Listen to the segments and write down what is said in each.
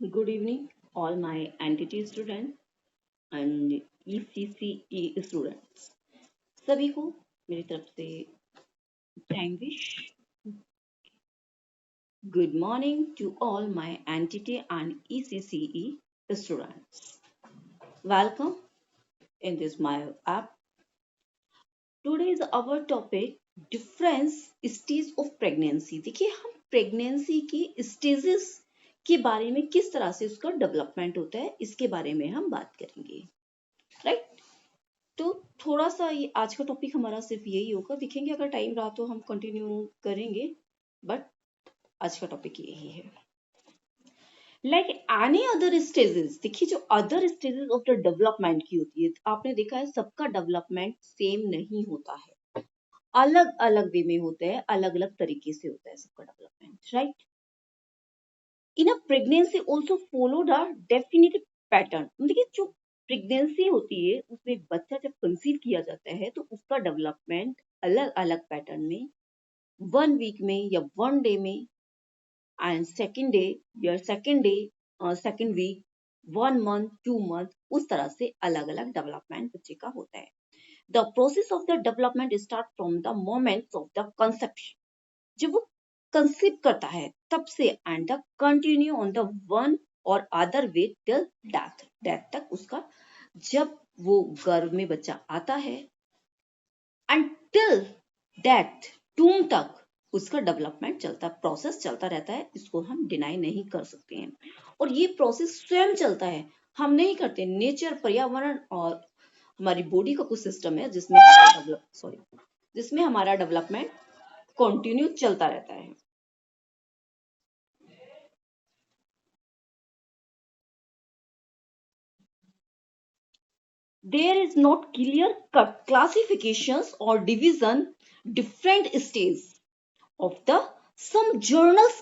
Good evening, all my entity students and ECCE students. सभी को मेरी तरफ से time wish. Good morning to all my entity and ECCE students. Welcome in this my app. Today is our topic difference stage of pregnancy. देखिए हम pregnancy की stages के बारे में किस तरह से उसका डेवलपमेंट होता है इसके बारे में हम बात करेंगे, राइट. तो थोड़ा सा ये आज का टॉपिक हमारा सिर्फ यही होगा. दिखेंगे अगर टाइम रहा तो हम कंटिन्यू करेंगे, बट आज का टॉपिक यही है. लाइक एनी अदर स्टेजेस, देखिए जो other stages of the development की होती है, आपने देखा है सबका डेवलपमेंट सेम नहीं होता है, अलग अलग वे में होता है, अलग अलग तरीके से होता है सबका development, right. In a pregnancy also followed a definite pattern. देखिए जो प्रेगनेंसी होती है उसमें बच्चा जब कंसीव किया जाता है तो उसका डेवलपमेंट अलग अलग पैटर्न में, 1 वीक में या 1 डे में, and second day second week, 1 month, 2 month, उस तरह से अलग अलग डेवलपमेंट बच्चे का होता है. The process of the development start from the moment of the conception. जब वो कंसीव करता है तब से and the continue on the one और other way till death. Death तक उसका, जब वो गर्भ में बच्चा आता है अंटिल डेथ, टूम तक उसका डेवलपमेंट चलता, प्रोसेस चलता रहता है. इसको हम डिनाई नहीं कर सकते हैं. और ये प्रोसेस स्वयं चलता है, हम नहीं करते. नेचर, पर्यावरण और हमारी बॉडी का कुछ सिस्टम है जिसमें हमारा डेवलपमेंट कंटिन्यू चलता रहता है. There is not clear cut classifications or division different stages of the some journals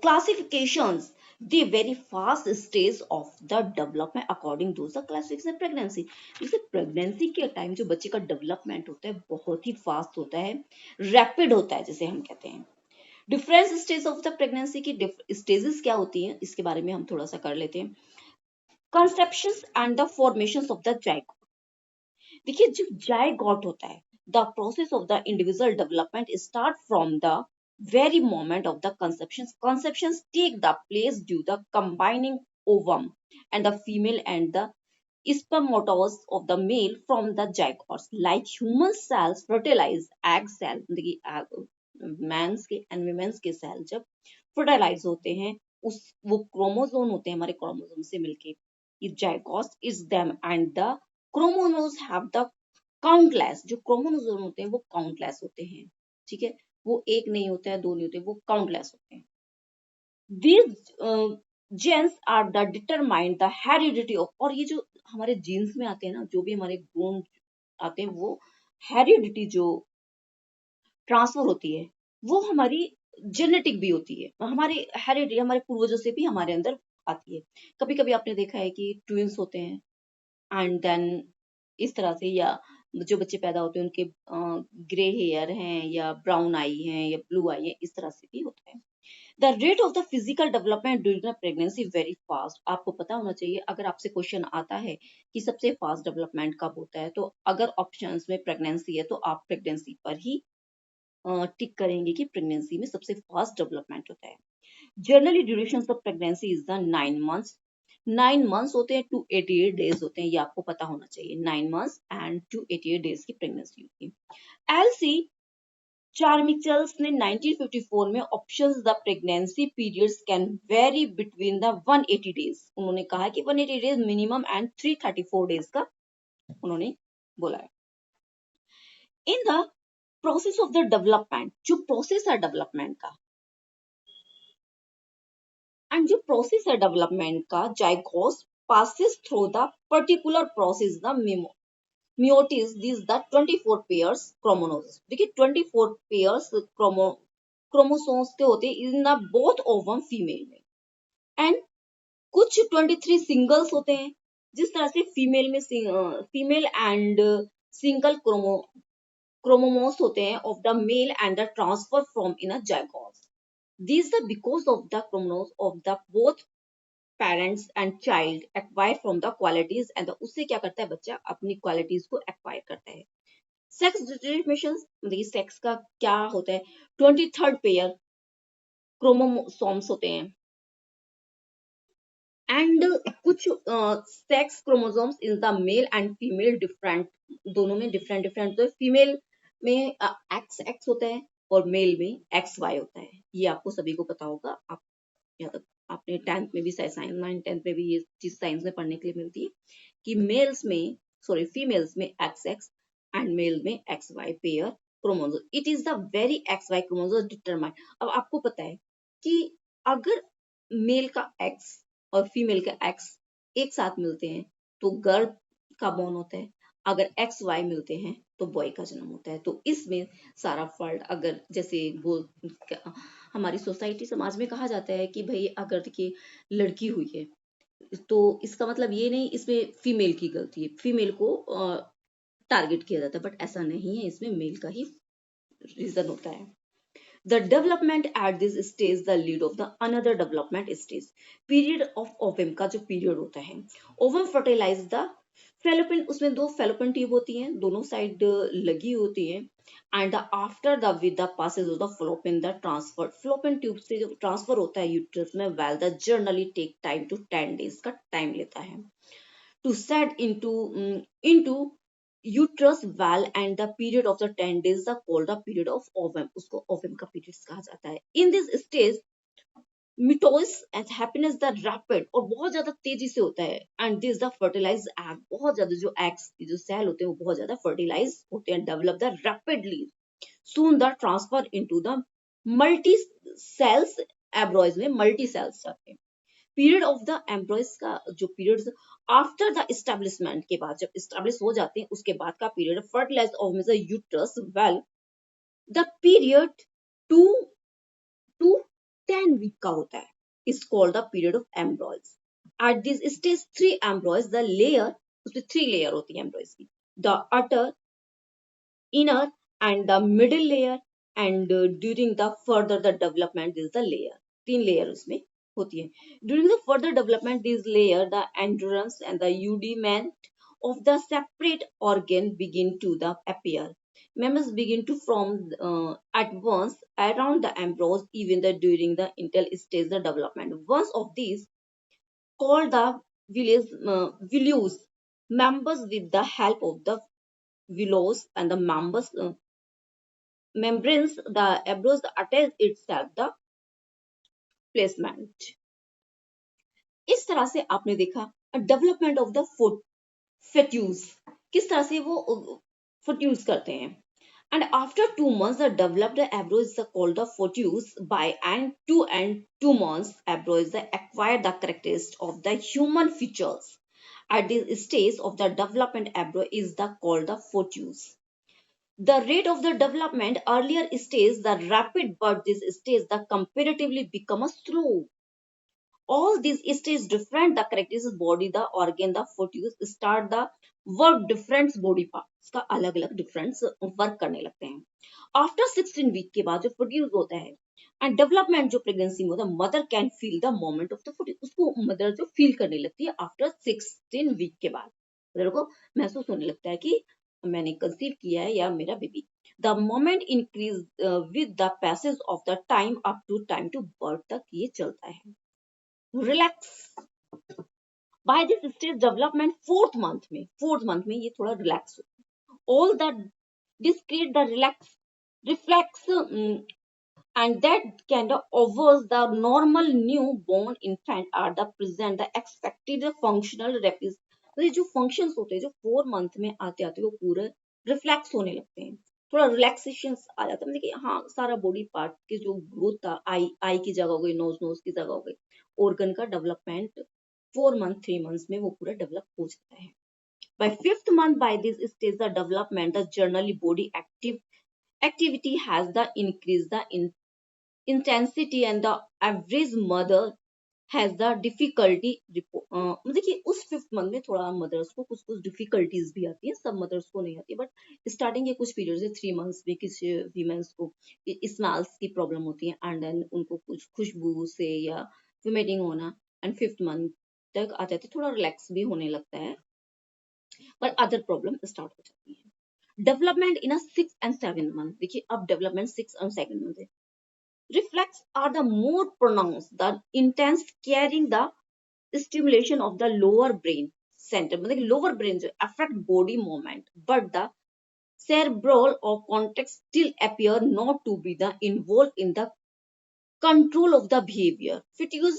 classifications the very fast stage of the development according to the classification pregnancy. जैसे pregnancy के time जो बच्चे का development होता है बहुत ही फास्ट होता है, रैपिड होता है जिसे हम कहते हैं. Different stage of the pregnancy की स्टेजेस क्या होती हैं इसके बारे में हम थोड़ा सा कर लेते हैं. Conception and the formation of the zygote. देखिए जो जायगॉट होता है, the process of the individual development start from the very moment of the conceptions. Conceptions take the place due the combining ovum and the female and the spermatozoa of the male from the zygotes. Like human cells fertilize egg cell, देखिए mains के and women's के cell जब fertilise होते हैं, उस वो chromosome होते हैं हमारे क्रोमोसोम से मिलके, ये zygotes is them and the chromosomes have the countless. जो क्रोमोसोम होते हैं वो काउंटलेस होते हैं, ठीक है. वो एक नहीं होता है, दो नहीं होते, वो काउंटलेस होते हैं. These genes are the determine the heredity of. और ये जो हमारे जीन्स में आते हैं ना, जो भी हमारे गुण आते हैं, वो हेरिडिटी जो ट्रांसफर होती है वो हमारी जेनेटिक भी होती है, हमारी हेरिडिटी हमारे पूर्वजों से भी हमारे अंदर आती है. कभी कभी आपने देखा है कि ट्विंस होते हैं एंड देन इस तरह से, या जो बच्चे पैदा होते हैं उनके ग्रे हेयर हैं या ब्राउन आई हैं या ब्लू आई है, इस तरह से भी होता है. The rate of the physical development during the pregnancy very fast. आपको पता होना चाहिए, अगर आपसे क्वेश्चन आता है कि सबसे फास्ट डेवलपमेंट कब होता है, तो अगर ऑप्शंस में प्रेगनेंसी है तो आप प्रेगनेंसी पर ही टिक करेंगे कि प्रेगनेंसी में सबसे फास्ट डेवलपमेंट होता है. Generally duration of pregnancy is the 9 months. 9 months होते हैं, 288 डेज होते हैं, ये आपको पता होना चाहिए. 9 मंथ्स एंड 288 डेज की प्रेगनेंसी होती है. एलसी चार्मिचल्स ने 1954 में options the pregnancy periods can very between the 180 days. उन्होंने कहा कि 180 डेज मिनिमम एंड 334 डेज का उन्होंने बोला है. In the process of the development, जो प्रोसेस है डेवलपमेंट का, एंड जो प्रोसेस है डेवलपमेंट का, जाइगोस passes through the particular process the meiosis. These the 24 pairs chromosomes. देखिए 24 pairs chromosomes के होते हैं in the both ovum female में, एंड कुछ 23 सिंगल्स होते हैं. जिस तरह से फीमेल में फीमेल एंड सिंगल क्रोमोमोस होते हैं of the male and the transfer from in a zygotes. These are because of the chromosomes of the both parents and child acquire from the qualities and उससे क्या करता है बच्चा अपनी qualities को acquire करता है। सेक्स डिटरमिनेशन मतलब सेक्स का क्या होता है, 23rd पेयर क्रोमोसोम्स होते हैं एंड कुछ sex chromosomes in the male and female different, दोनों में डिफरेंट डिफरेंट, तो फीमेल में एक्स एक्स होता है और मेल में एक्स वाई होता है। ये आपको सभी को पता होगा, आप या तक आपने 10th में भी साइंस 9 10th में भी ये चीज साइंस में पढ़ने के लिए मिलती है कि मेल्स में सॉरी फीमेल्स में एक्स एक्स एंड मेल में X Y pair chromosome, it is the very X Y chromosome determine. अब आपको पता है कि अगर मेल का एक्स और फीमेल का एक्स एक साथ मिलते हैं तो गर्ल का बॉर्न होता है, अगर एक्स वाई मिलते हैं तो बॉय का जन्म होता है। तो इसमें सारा फॉल्ट अगर जैसे वो हमारी सोसाइटी समाज में कहा जाता है कि भाई अगर देखिए लड़की हुई है तो इसका मतलब ये नहीं इसमें फीमेल की गलती है, फीमेल को टारगेट किया जाता है, बट ऐसा नहीं है, इसमें मेल का ही रीजन होता है। The development at this stage the lead of the another development stage, period of ovum का जो period होता है, ovum fertilize the fallopian, उसमें दो fallopian tube होती हैं, दोनों साइड लगी होती है and the after the with the passes of the fallopian the transfer fallopian tube से जो ट्रांसफर होता है यूट्रस में while the generally take time to 10 days का टाइम लेता है to set into uterus wall and the period of the 10 days are called the period of ovum, उसको ovum का period कहा जाता है। In this stage mitosis and happiness the rapid और बहुत ज्यादा तेजी से होता है and this the fertilized egg, बहुत ज्यादा जो eggs जो सेल होते हैं वो बहुत ज्यादा fertilize होते हैं, develop the rapidly soon the transfer into the multi cells एब्रॉयज में मल्टी सेल्स जाते हैं। पीरियड ऑफ द एम्ब्रॉयज का जो पीरियड आफ्टर द इस्टेब्लिशमेंट के बाद जब इस्टेब्लिश हो जाते हैं उसके बाद का period fertilize of the uterus well the period 2 to 10 week का होता है, is called the period of embryos. At this stage 3 embryos the layer, उसमें 3 लेयर होती है एम्ब्रॉयज की, the outer inner and the middle layer and during the further the development is the layer, 3 layer उसमें होती है। during the further development this layer the endurance and the rudiment of the separate organ begin to the appear, members begin to form at once around the embryos even the during the initial stage the development, once of these called the villues members with the help of the willows and the members membranes the embryos attach itself the placement। इस तरह से आपने देखा development of the fetus, किस तरह से वो fetus करते हैं। and after 2 months the developed embryo is called the fetus by and 2 months embryo is acquired the characteristics of the human features at this stage of the development embryo is the called the fetus। The rate of the development earlier stage the rapid, but this stage the comparatively become a slow, all these stages different the characteristics body the organ the fetus start the work different body parts का अलग अलग different work करने लगते हैं। after 16 week के बाद जो fetus होता है and development जो pregnancy में होता है mother can feel the moment of the fetus, उसको mother जो feel करने लगती है after 16 week के बाद mother को महसूस होने लगता है कि मैंने कंसीव किया है या मेरा baby. the moment increase with the passage of the time up to time to birth तक ये चलता है। Relax by this stage development fourth month में ये थोड़ा रिलैक्स हो all the discrete the reflex and that kind of overs the normal newborn infant are the present the expected functional rapid, तो ये जो फंक्शंस होते हैं जो 4 मंथ में आते आते वो पूरे रिफ्लेक्स होने लगते हैं, थोड़ा रिलैक्सेशन आ जाता है, मतलब कि हाँ सारा बॉडी पार्ट के जो ग्रोथ था आई की जगह हो गई, नोज की जगह हो गई, ऑर्गन का डेवलपमेंट 3 मंथ्स में वो पूरा डेवलप हो जाता है। by 5th month by this stage the development the generally body activity has the increase the intensity and the average mother has the difficulty मतलब कि उस 5th मंथ में थोड़ा मदर्स को कुछ कुछ डिफिकल्टीज भी आती है, सब मदर्स को नहीं आती, बट स्टार्टिंग के कुछ पीरियड से 3 मंथ्स में किसी वीमेंस को स्मेल्स की प्रॉब्लम होती है एंड देन उनको कुछ खुशबू से या वोमिटिंग होना एंड 5th मंथ तक आ जाते, थोड़ा रिलैक्स भी होने लगता है, पर अदर प्रॉब्लम स्टार्ट हो जाती है। Development in a 6 and 7 month, देखिए अब डेवलपमेंट 6 और 7 मंथ है। Reflex are the more pronounced, the intense carrying the stimulation of the lower brain center, मतलब lower brain जो affect body movement, but the cerebral or cortex still appear not to be the involved in the control of the behavior. Fetus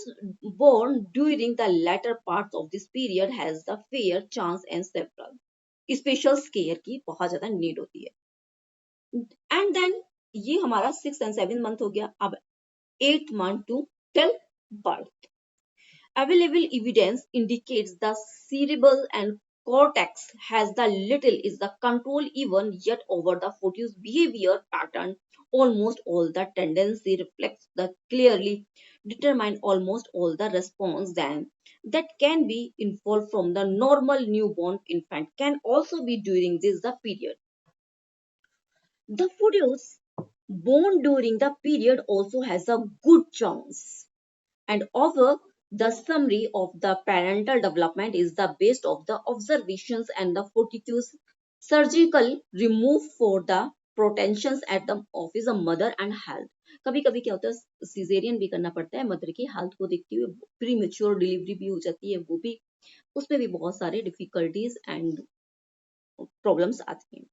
born during the latter parts of this period has the fair chance and several special care की बहुत ज्यादा need होती है। And then ये हमारा 6 and 7 month हो गया। अब 8 month to till birth. Available evidence indicates the cerebral and cortex has the little is the control even yet over the fetus behavior pattern. Almost all the tendency reflects the clearly determine almost all the response then that can be involved from the normal newborn infant can also be during this the period. The fetus born during the period also has a good chance. And over the summary of the parental development is the base of the observations and the fortuitous surgical remove for the protections at the office of mother and health. कभी कभी क्या होता है caesarean भी करना पड़ता है mother की हेल्थ को देखते हुए, प्री मेच्योर डिलीवरी भी हो जाती है, वो भी उसमें भी बहुत सारे डिफिकल्टीज एंड प्रॉब्लम्स आती हैं।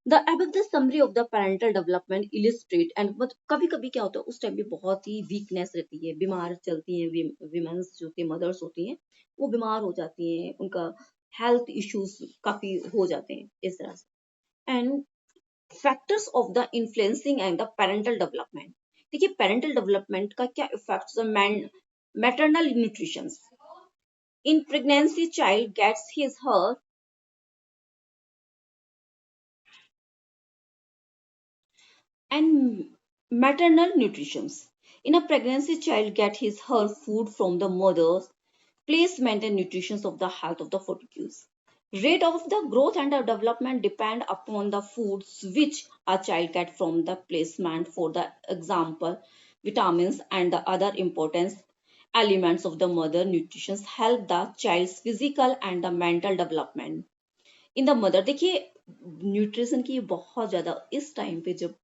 The above the summary of the parental development illustrate and but कभी कभी क्या होता है उस टाइम पे बहुत ही वीकनेस रहती है, बीमार चलती हैं, विमेंस जो होती है मदर्स होती हैं वो बीमार हो जाती हैं, उनका हेल्थ इश्यूज काफी हो जाते हैं इस तरह से। And factors of the influencing and the parental development, देखिए पेरेंटल डेवलपमेंट का क्या effects, maternal nutrition in pregnancy child gets his her and maternal nutrition. In a pregnancy, child get his her food from the mother's placement and nutrition of the health of the fetus. Rate of the growth and the development depend upon the foods which a child get from the placement. For the example, vitamins and the other important elements of the mother nutrition help the child's physical and the mental development. In the mother, देखिए nutrition की बहुत ज्यादा इस time पे जब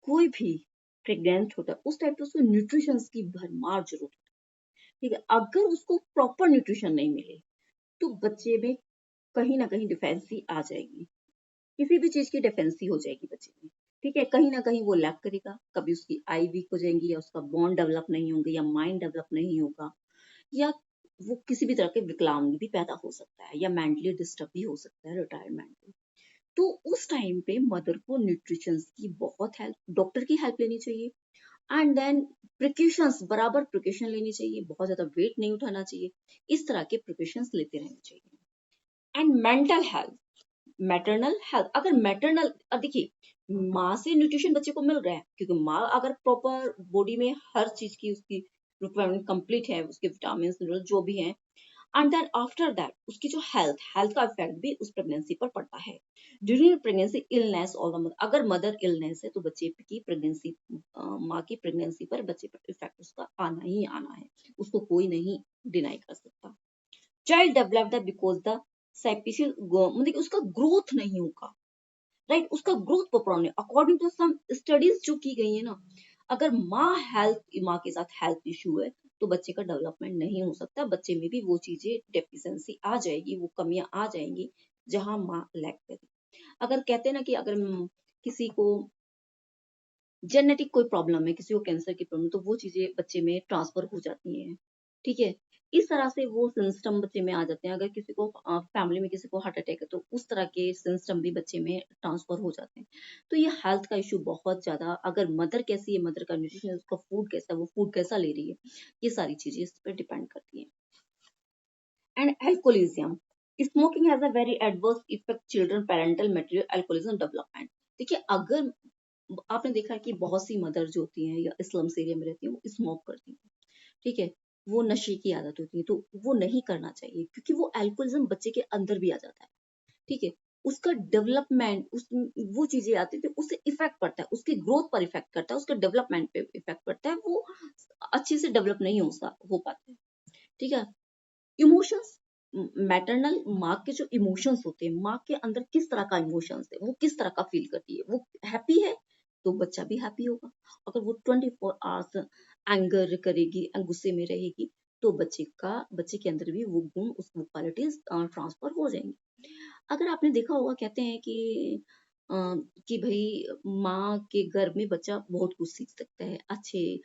कोई भी pregnant होता है उस टाइम पे उसको न्यूट्रिशन की भरमार जरूरत होती है। ठीक है, अगर उसको प्रॉपर न्यूट्रिशन नहीं मिले तो बच्चे में कहीं ना कहीं डिफेंसी आ जाएगी, किसी भी चीज की डिफेंसी हो जाएगी बच्चे में। ठीक है, कहीं ना कहीं वो लैक करेगा, कभी उसकी आई वीक हो जाएंगी या उसका बॉन्ड डेवलप नहीं होंगे या माइंड डेवलप नहीं होगा, या वो किसी भी तरह के विकलांग भी पैदा हो सकता है या मेंटली डिस्टर्ब भी हो सकता है रिटायरमेंट में। तो उस टाइम पे मदर को न्यूट्रिशन की बहुत हेल्प, डॉक्टर की हेल्प लेनी चाहिए। एंड देन प्रिकॉशंस, बराबर प्रिकॉशन लेनी चाहिए, बहुत ज्यादा वेट नहीं उठाना चाहिए, इस तरह के प्रिकॉशंस लेते रहने चाहिए। And mental health, maternal health, अगर मैटरनल, देखिए माँ से न्यूट्रिशन बच्चे को मिल रहा है क्योंकि माँ अगर प्रॉपर बॉडी में हर चीज की उसकी रिक्वायरमेंट कंप्लीट है, उसके विटामिन जो भी हैं, एंड देन आफ्टर दैट उसकी जो हेल्थ का इफेक्ट भी उस प्रेगनेंसी पर पड़ता है। ड्यूरिंग प्रेगनेंसी इलनेस और अगर मदर इलनेस है तो बच्चे की प्रेगनेंसी, माँ की प्रेगनेंसी पर बच्चे पर इफेक्ट उसका आना ही आना है, उसको कोई नहीं डिनाई कर सकता। Child develop the because the साइपिशियल, मतलब उसका ग्रोथ नहीं होगा, राइट, उसका ग्रोथ प्रॉपर नहीं, अकॉर्डिंग टू सम स्टडीज जो की गई है ना, अगर माँ के साथ हेल्थ इशू है तो बच्चे का डेवलपमेंट नहीं हो सकता, बच्चे में भी वो चीजें डेफिशिएंसी आ जाएगी, वो कमियां आ जाएंगी जहां माँ लैक करे। अगर कहते हैं ना कि अगर किसी को जेनेटिक कोई प्रॉब्लम है, किसी को कैंसर की प्रॉब्लम, तो वो चीजें बच्चे में ट्रांसफर हो जाती हैं। ठीक है, इस तरह से वो सिस्टम बच्चे में आ जाते हैं। अगर किसी को फैमिली में किसी को हार्ट अटैक है तो उस तरह के सिस्टम भी बच्चे में ट्रांसफर हो जाते हैं। तो ये हेल्थ का इशू बहुत ज्यादा, अगर मदर कैसी है, मदर का न्यूट्रिशन, उसका फूड कैसा है, वो फूड कैसा ले रही है, ये सारी चीजें इस पर डिपेंड करती हैं। And alcoholism, smoking has a very adverse effect children parental material alcoholism development. देखिए अगर आपने देखा है कि बहुत सी मदर जो होती हैं या स्लम्स एरिया में रहती हैं वो स्मोक करती हैं, ठीक है, वो नशे की आदत होती है, तो वो नहीं करना चाहिए क्योंकि वो अल्कोहलिज्म बच्चे के अंदर भी आ जाता है। ठीक है, उसका डेवलपमेंट, उस वो चीजें आती थी, उससे इफेक्ट पड़ता है, उसके ग्रोथ पर इफेक्ट करता है, उसके डेवलपमेंट पे इफेक्ट पड़ता है, वो अच्छे से डेवलप नहीं हो पाता है। ठीक है। इमोशंस, मैटरनल माँ के जो इमोशंस होते हैं, माँ के अंदर किस तरह का इमोशंस है, वो किस तरह का फील करती है, वो हैप्पी है तो बच्चा भी हैप्पी होगा। अगर वो 24 आवर्स एंगर करेगी, गुस्से में रहेगी, तो बच्चे के अंदर भी वो गुण, वो क्वालिटीज ट्रांसफर हो जाएंगी। अगर आपने देखा होगा, कहते हैं अ, कि भाई माँ के गर्भ में बच्चा बहुत कुछ सीख सकता है, अच्छे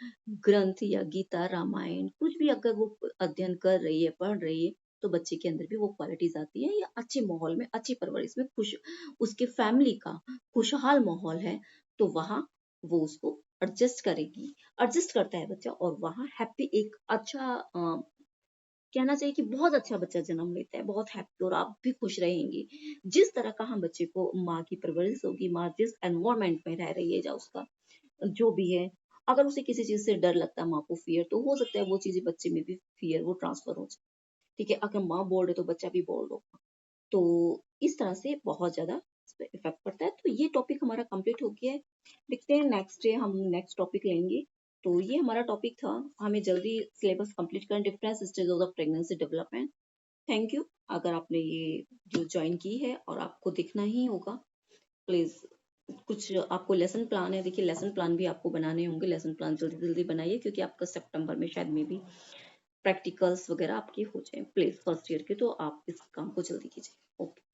ग्रंथ या गीता रामायण कुछ भी अगर वो अध्ययन कर रही है, पढ़ रही है, तो बच्चे के अंदर भी वो क्वालिटीज आती है, या अच्छे माहौल में, अच्छी परवरिश में, खुश, उसके फैमिली का खुशहाल माहौल है, तो वहां वो उसको एडजस्ट करेगी, एडजस्ट करता है बच्चा, और वहां हैप्पी, एक अच्छा कहना चाहिए कि बहुत अच्छा बच्चा जन्म लेता है, बहुत हैप्पी, और आप भी खुश रहेंगे। जिस तरह का हम बच्चे को माँ की परवरिश होगी, माँ जिस एनवायरमेंट में रह रही है, या उसका जो भी है, अगर उसे किसी चीज से डर लगता है, माँ को फियर, तो हो सकता है वो चीजें बच्चे में भी फियर वो ट्रांसफर हो जाए। ठीक है। अगर माँ बोल्ड है तो बच्चा भी बोल्ड होगा। तो इस तरह से बहुत ज्यादा इफेक्ट पड़ता है। तो ये टॉपिक हमारा कंप्लीट हो गया है। देखते हैं नेक्स्ट डे हम नेक्स्ट टॉपिक लेंगे। तो ये हमारा टॉपिक था, हमें जल्दी सिलेबस कंप्लीट करें, different stage of the pregnancy development. Thank you. अगर आपने ये जो ज्वाइन की है और आपको देखना ही होगा, प्लीज, कुछ आपको लेसन प्लान है, देखिए लेसन प्लान भी आपको बनाने होंगे, लेसन प्लान जल्दी जल्दी बनाइए, क्योंकि आपका सितंबर में शायद में भी प्रैक्टिकल्स वगैरह आपके हो जाए, प्लीज फर्स्ट ईयर के, तो आप इस काम को जल्दी कीजिए। ओके।